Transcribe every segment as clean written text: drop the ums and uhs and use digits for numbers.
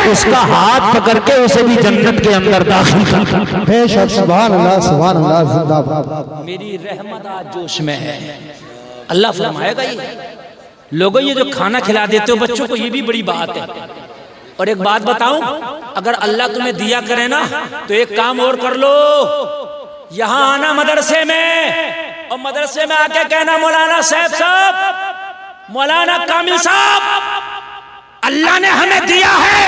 उसका हाथ पकड़ के उसे भी जन्नत के अंदर दाखिल कर। बेशक सुभान अल्लाह जिंदाबाद। मेरी रहमत आज जोश में है। अल्लाह फरमाएगा ये लोगों, ये जो खाना खिला देते हो बच्चों को, ये भी बड़ी बात है। और एक बात बताऊं, अगर अल्लाह तुम्हें दिया करे ना तो एक काम और कर लो, यहां आना मदरसे में, और मदरसे में आके कहना मौलाना साहब साहब, मौलाना कामिल साहब, अल्लाह ने हमें दिया है,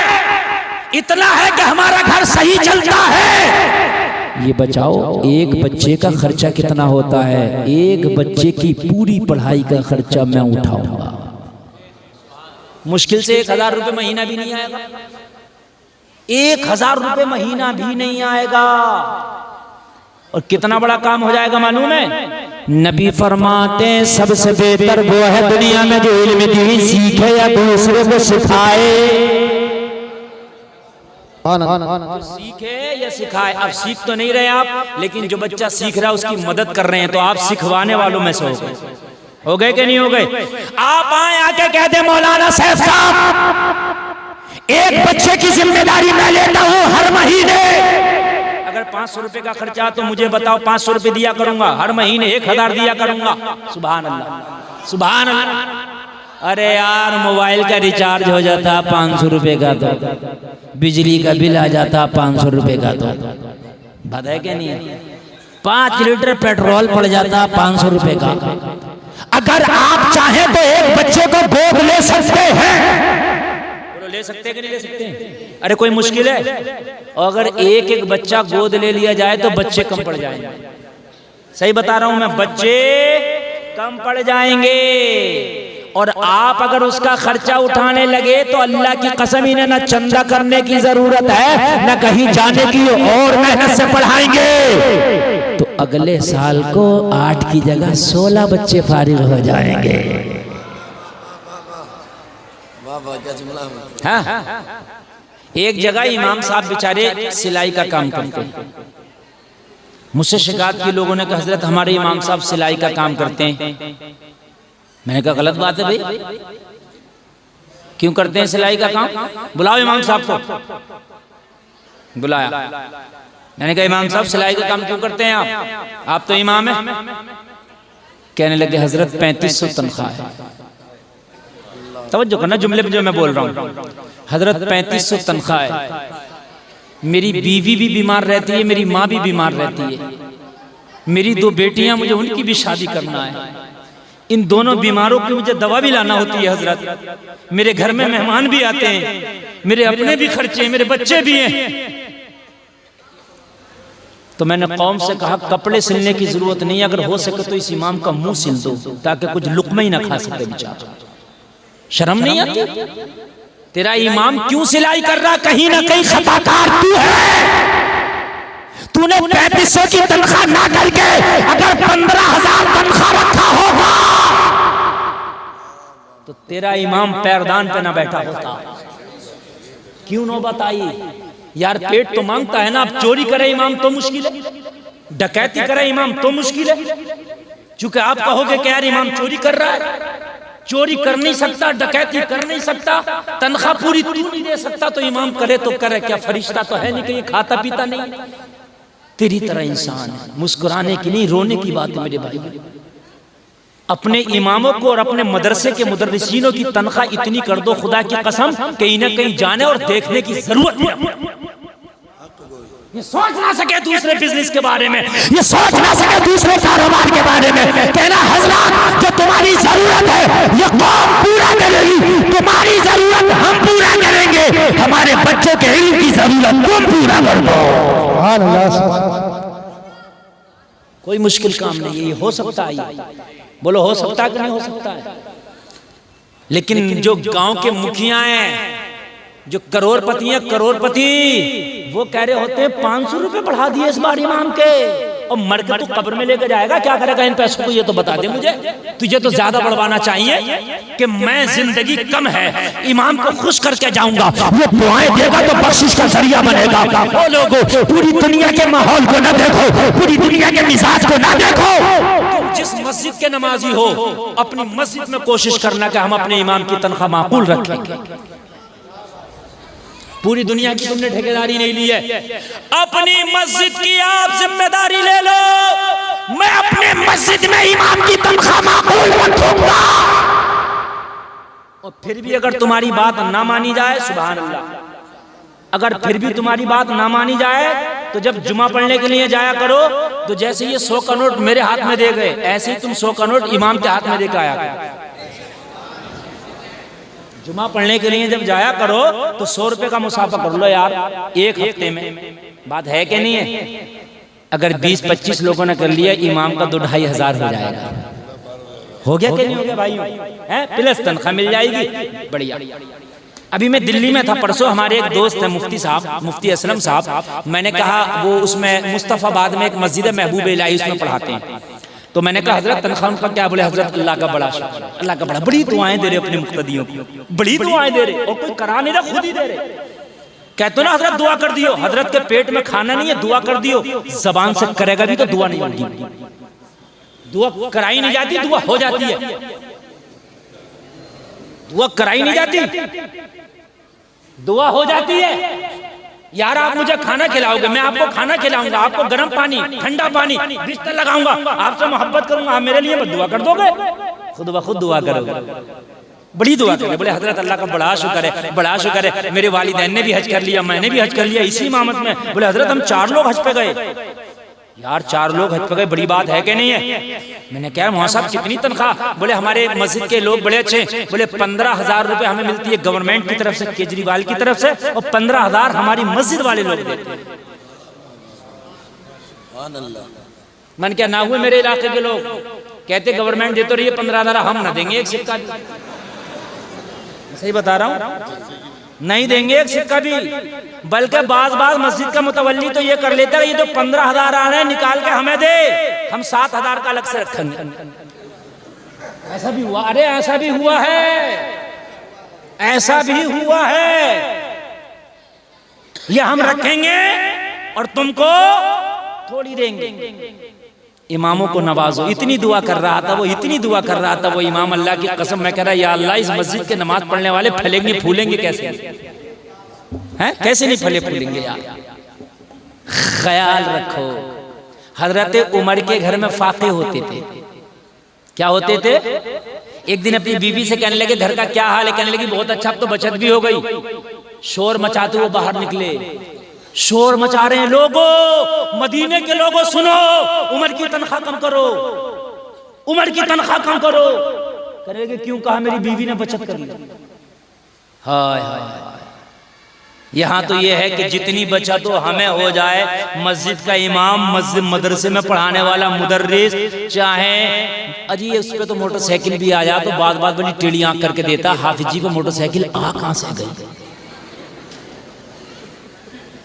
इतना है कि हमारा घर सही चलता है। ये बचाओ, एक बच्चे का खर्चा कितना होता है? एक बच्चे की पूरी पढ़ाई का खर्चा मैं उठाऊंगा। मुश्किल से 1000 रुपये महीना भी नहीं आएगा, 1000 रुपये महीना भी नहीं आएगा। और कितना बड़ा काम हो जाएगा मालूम है? नबी फरमाते सबसे बेहतर वो है दुनिया में जो इल्म दीन सीखे या दूसरे को सिखाए। सीखे या सिखाए, अब सीख तो नहीं रहे आप, लेकिन जो बच्चा सीख रहा है उसकी मदद कर रहे हैं, तो आप सिखवाने वालों में से हो गए कि नहीं हो गए? आप आए आके कह दे मौलाना साहब साहब, एक बच्चे की जिम्मेदारी मैं लेता हूं हर महीने, अगर 500 रुपए का खर्चा तो मुझे बताओ, 500 रुपए दिया करूंगा हर महीने, 1000 दिया करूंगा। सुभान अल्लाह, सुभान अल्लाह। अरे यार, मोबाइल का रिचार्ज हो जाता 500 रुपए का, तो बिजली का बिल आ जाता 500 रुपए का, तो बात है कि नहीं? 5 लीटर पेट्रोल पड़ जाता 500 रुपए का। अगर आप चाहें तो एक बच्चे को गोद ले सकते हैं, ले सकते कि नहीं ले सकते? अरे कोई मुश्किल है? और अगर एक एक बच्चा गोद ले लिया जाए तो बच्चे कम पड़ जाएंगे। सही बता रहा हूं मैं, बच्चे कम पड़ जाएंगे। और आप अगर उसका खर्चा उठाने लगे तो अल्लाह की कसम, इन्हें ना चंदा करने की जरूरत है, ना कहीं जाने की, और मेहनत से पढ़ाएंगे तो अगले साल को 8 की जगह 16 बच्चे फारिग हो जाएंगे। हाँ, एक जगह इमाम साहब बेचारे सिलाई का काम करते हैं, मुझसे शिकायत की लोगों ने कहा हजरत हमारे इमाम साहब सिलाई का काम करते हैं। मैंने कहा गलत बात है भाई, क्यों करते हैं सिलाई का काम? बुलाओ इमाम साहब को। बुलाया, मैंने कहा इमाम साहब सिलाई का काम क्यों करते हैं आप तो इमाम हैं। कहने लगे हजरत 3500 तनख्वाह है। तवज्जो करना जुमले में जो मैं बोल रहा हूँ। हजरत 3500 तनख्वाह है, मेरी बीवी भी बीमार रहती है, मेरी माँ भी बीमार रहती है, मेरी 2 बेटियां, मुझे उनकी भी शादी करना है, इन दोनों बीमारों की मुझे दवा भी लाना होती है हजरत, मेरे घर में मेहमान भी आते हैं, मेरे अपने भी खर्चे हैं, मेरे बच्चे भी हैं। तो मैंने कौम से कहा कपड़े सिलने की जरूरत नहीं, अगर हो सके तो इस इमाम का मुंह सिल दो ताकि कुछ लुकमा ही ना खा सके बेचारा। शर्म नहीं आती? तेरा इमाम क्यों सिलाई कर रहा? कहीं ना कहीं खताकार तू है। तूने 3500 की तनख्वाह ना करके अगर 15,000 तनख्वाह रखा होगा तो तेरा इमाम पैरदान पे ना बैठा होता। क्यों नौबत आई? यार पेट तो मांगता है ना। अब चोरी करे इमाम तो मुश्किल है, डकैती करे इमाम तो मुश्किल है, क्योंकि आप कहोगे कि यार इमाम चोरी कर रहा है, चोरी कर नहीं सकता, डकैती कर नहीं सकता, तनख्वाह पूरी तू नहीं दे सकता, तो इमाम करे तो करे क्या? फरिश्ता तो है नहीं कि ये खाता पीता नहीं? तेरी तरह इंसान है। मुस्कुराने की नहीं, रोने की बात है मेरे भाई। अपने इमामों को और अपने मदरसे के मुदर्रिसीनों की तनख्वाह इतनी कर दो खुदा की कसम कहीं ना कहीं जाने और देखने की जरूरत है। ये सोच ना सके दूसरे बिजनेस के बारे में, ये सोच ना सके दूसरे कारोबार के बारे में, कहना हजरत जो तुम्हारी जरूरत है ये कौम पूरा करेगी, तुम्हारी जरूरत हम पूरा करेंगे, हमारे बच्चों के इल्म की जरूरत तुम पूरा कर दो। कोई मुश्किल काम नहीं है, ये हो सकता है। बोलो हो सकता है कि नहीं हो सकता है? लेकिन जो गांव के मुखिया हैं, जो करोड़पति हैं, करोड़पति, वो कह रहे होते हैं 500 रुपए बढ़ा दिए इस बार इमाम के, और मर के तू कब्र में लेकर जाएगा, क्या करेगा इन पैसों को? ये तो बता दे मुझे। तुझे तो ज्यादा बढ़वाना चाहिए कि मैं जिंदगी कम है, इमाम को खुश करके जाऊंगा, वो दुआएं देगा तो बख्शिश का जरिया बनेगा। वो लोगों, पूरी दुनिया के माहौल को ना देखो, पूरी दुनिया के मिजाज को ना देखो। तुम जिस मस्जिद के नमाजी हो, अपनी मस्जिद में कोशिश करना कि हम अपने इमाम की तनख्वाह माकूल रखेंगे। पूरी दुनिया की तुमने ठेकेदारी नहीं ली है, अपनी मस्जिद की आप जिम्मेदारी ले लो। मैं अपने मस्जिद में इमाम की तनख्वाह माकूल रखूंगा, और फिर भी अगर तुम्हारी बात ना मानी जाए, सुभान अल्लाह, अगर फिर भी तुम्हारी बात ना मानी जाए तो जब जुमा पढ़ने के लिए जाया करो तो जैसे ये 100 का नोट मेरे हाथ में दे गए, ऐसे ही तुम 100 का नोट इमाम के हाथ में देकर आया करो। जुमा पढ़ने के लिए जब जाया करो तो 100 रुपए का मुसाफा कर लो यार, एक हफ्ते में। बात है कि नहीं है? अगर 20-25 लोगों ने कर लिया, इमाम का 2-2,500 हो जाएगा। हो गया कि नहीं हो गया भाइयों? हैं, प्लस तनख्वाह मिल जाएगी, बढ़िया। अभी मैं दिल्ली में था परसों, हमारे एक दोस्त है मुफ्ती साहब, मुफ्ती असलम साहब, मैंने कहा वो उसमें मुस्तफाबाद में एक मस्जिद है महबूब इलाही, उसमें पढ़ाते हैं। तो मैंने कहा हजरत तनख्वाह उनका क्या? बोले हजरत अल्लाह का बड़ा शुक्र, अल्लाह का बड़ा, बड़ी दुआएं दे रहे अपने मुक्तदियों को, बड़ी दुआएं दे रहे, और कोई करा नहीं रहा, खुद ही दे रहे। कहते ना हजरत दुआ कर दियो, हजरत के पेट में खाना नहीं है, दुआ कर दियो। जबान से करेगा भी तो दुआ नहीं होगी, दुआ कराई नहीं जाती, दुआ हो जाती है। दुआ कराई नहीं जाती, दुआ हो जाती है। यार आप मुझे खाना खिलाओगे, मैं आपको खाना खिलाऊंगा, आपको गर्म पानी, ठंडा पानी, बिस्तर लगाऊंगा, आपसे मोहब्बत करूंगा, आप मेरे लिए दुआ कर दोगे? खुद ब खुद दुआ करोगे, बड़ी दुआ करोगे। बोले हजरत अल्लाह का बड़ा शुक्र है, बड़ा शुक्र है, मेरे वालिदैन ने भी हज कर लिया, मैंने भी हज कर लिया इसी इमामत में। बोले हजरत हम 4 लोग हज पे गए। यार 4 लोग हज पे गए, बड़ी बात है कि नहीं है? मैंने कहा वहाँ साहब कितनी तनख्वाह? बोले हमारे मस्जिद के लोग बड़े अच्छे, बोले 15,000 रुपए हमें मिलती है गवर्नमेंट की तरफ से, केजरीवाल की तरफ से, और 15,000 हमारी मस्जिद वाले लोग देते हैं। मन क्या ना हुए मेरे इलाके के लोग कहते गवर्नमेंट दे तो रही है 15,000, हम ना देंगे एक सिक्का भी। सही बता रहा हूँ, नहीं देंगे एक सिक्का भी। बल्कि बाज मस्जिद का मुतवल्ली तो ये कर लेता है, ये तो 15,000 आ रहे हैं, निकाल के हमें दे, हम 7,000 का अलग से रखेंगे। ऐसा भी हुआ, अरे ऐसा भी हुआ है, ऐसा भी हुआ है। ये हम रखेंगे और तुमको थोड़ी देंगे। इमामों को नवाजो। इतनी दुआ कर रहा था वो, इतनी दुआ कर रहा था वो इमाम, अल्लाह की कसम मैं कह रहा या अल्लाह इस मस्जिद के नमाज पढ़ने वाले फलेंगे फूलेंगे कैसे हैं? कैसे नहीं फले फूलेंगे यार। ख्याल रखो, हजरत उमर के घर में फाके होते थे। क्या होते थे? एक दिन अपनी बीवी से कहने लगे घर का क्या हाल है? कहने लगी बहुत अच्छा, अब तो बचत भी हो गई। शोर मचाते हुए बाहर निकले, शोर मचा रहे हैं लोगों, मदीने के लोगों सुनो, उमर की तनख्वाह कम करो, उमर की तनख्वाह कम करो। करेंगे क्यों? कहा मेरी बीवी ने बचत कर ली। हाय हाय, यहाँ तो ये है कि जितनी बचत हो हमें हो जाए। मस्जिद का इमाम, मस्जिद मदरसे में पढ़ाने वाला मुदर्रिस, चाहे अजी उस पे तो मोटरसाइकिल भी आ जाए तो बात बात बड़ी टेढ़ी आंख करके देता। हाफिज जी को मोटरसाइकिल आ कहां से गई?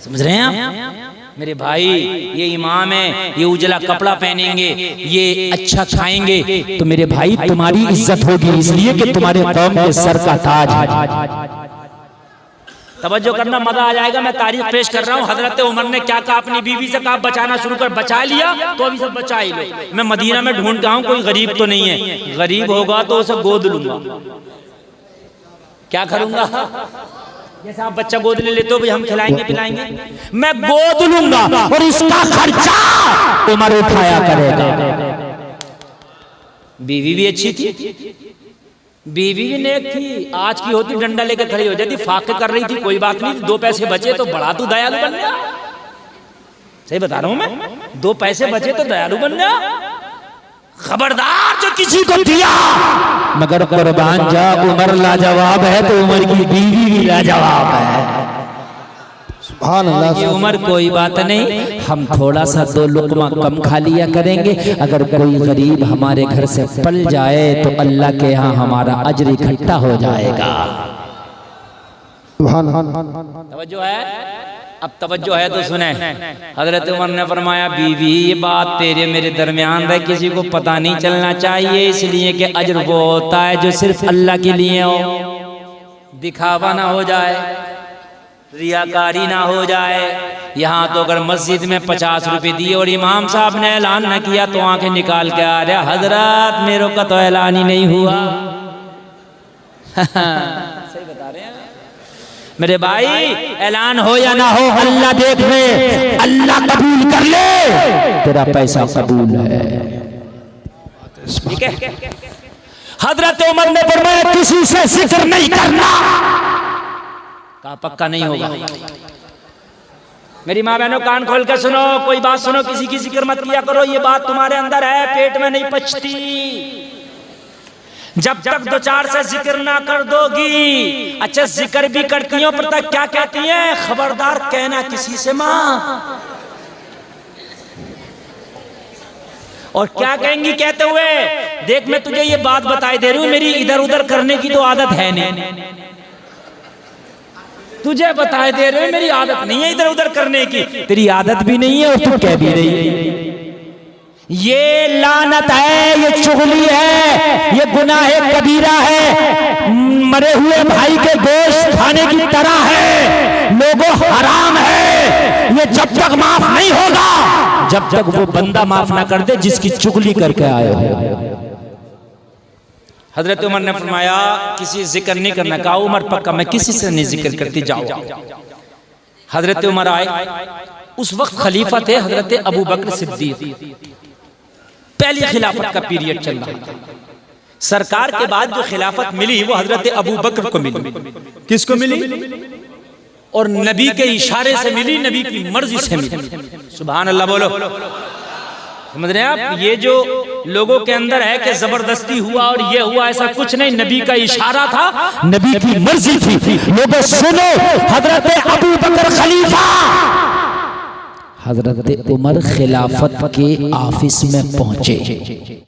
समझ रहे हैं आप मेरे भाई? ये इमाम है, ये उजला कपड़ा पहनेंगे, ये अच्छा खाएंगे तो मेरे भाई तुम्हारी इज्जत होगी, इसलिए कि तुम्हारे कौम के सर का ताज है। तवज्जो करना, मजा आ जाएगा। मैं तारीख पेश कर रहा हूँ। हजरत उमर ने क्या कहा अपनी बीवी से? कहा बचाना शुरू कर। बचा लिया तो अभी सब बचा ही लो। मैं मदीना में ढूंढ के आऊँ, कोई गरीब तो नहीं है। गरीब होगा तो उसे गोद लूंगा। क्या करूंगा? जैसे आप बच्चा गोद ले लेते हो, भाई हम खिलाएंगे पिलाएंगे, मैं गोद लूंगा और इसका खर्चा उमर उठाया करेगा। बीवी भी अच्छी थी, बीवी भी नेक थी। आज की होती डंडा लेकर खड़ी हो जाती, फाके कर रही थी, कोई बात नहीं, 2 पैसे बचे तो बड़ा तू दयालु बन गया। सही बता रहा हूं मैं, 2 पैसे बचे तो दयालु बन गया। खबरदार जो किसी को दिया, मगर कुर्बान जा उमर लाजवाब है तो उमर की बीवी भी लाजवाब है। ये उमर कोई बात नहीं, हम थोड़ा सा 2 लुकमा कम खा लिया करेंगे। अगर कोई गरीब हमारे घर से पल जाए तो अल्लाह के यहाँ हमारा अजर इकट्ठा हो जाएगा। तवज्जो है? अब तवज्जो है तो सुने। हजरत उमर ने फरमाया बीवी ये बात तेरे मेरे दरमियान है, किसी को पता नहीं चलना चाहिए, इसलिए कि अजर वो होता है जो सिर्फ अल्लाह के लिए हो, दिखावा ना हो जाए, रियाकारी ना हो जाए। यहाँ तो अगर मस्जिद में 50 रुपए दिए और इमाम साहब ने ऐलान न किया तो आंखें निकाल के आ रहा हजरत मेरे का तो ऐलान ही नहीं हुआ। सही बता रहे हैं। मेरे भाई ऐलान हो या ना हो, अल्लाह देख ले, अल्लाह कबूल कर ले, तेरा पैसा कबूल है। ठीक है। हजरत उमर ने फरमाया किसी से जिक्र नहीं करना, कहा पक्का नहीं होगा। मेरी माँ बहनों कान खोल कर सुनो, कोई बात सुनो, किसी की जिक्र मत किया करो, ये बात तुम्हारे अंदर है, पेट में नहीं पचती। जब तक दो चार से जिक्र ना कर दोगी। अच्छा जिक्र भी करती हो पर तक क्या कहती हैं, खबरदार कहना किसी से माँ। और क्या कहेंगी कहते हुए, देख मैं तुझे ये बात बताई दे रही हूं, मेरी इधर उधर करने की तो आदत है नहीं, तुझे बताए दे रहे हो मेरी आदत नहीं है इधर उधर करने की, तेरी आदत भी नहीं है और तू कह भी रही है। ये लानत है, ये चुगली है, ये गुनाह कबीरा है, मरे हुए भाई के गोश्त खाने की तरह है, लोगों हराम है। ये जब तक माफ नहीं होगा जब तक वो बंदा माफ ना कर दे जिसकी चुगली करके आए हो। हजरत उमर ने फरमाया किसी जिक्र नहीं करना, कहा उमर पक्का मैं किसी से नहीं जिक्र करती, जाओ। हजरत उमर आए, उस वक्त खलीफा थे हजरत अबू बकर सिद्दीक, पहली खिलाफत का पीरियड चल रहा था। सरकार के बाद जो खिलाफत मिली वो हजरत अबू बकर को मिली। किसको मिली? और नबी के इशारे से मिली, नबी की मर्जी से मिली। सुभान अल्लाह बोलो। समझ रहे हैं आप? ये जो लोगों के अंदर है कि जबरदस्ती हुआ और ये हुआ, ऐसा कुछ नहीं, नबी का इशारा था, नबी की मर्जी थी। लोगों सुनो, हजरत अबू बकर खलीफा, हजरत उमर खिलाफत के ऑफिस में पहुंचे।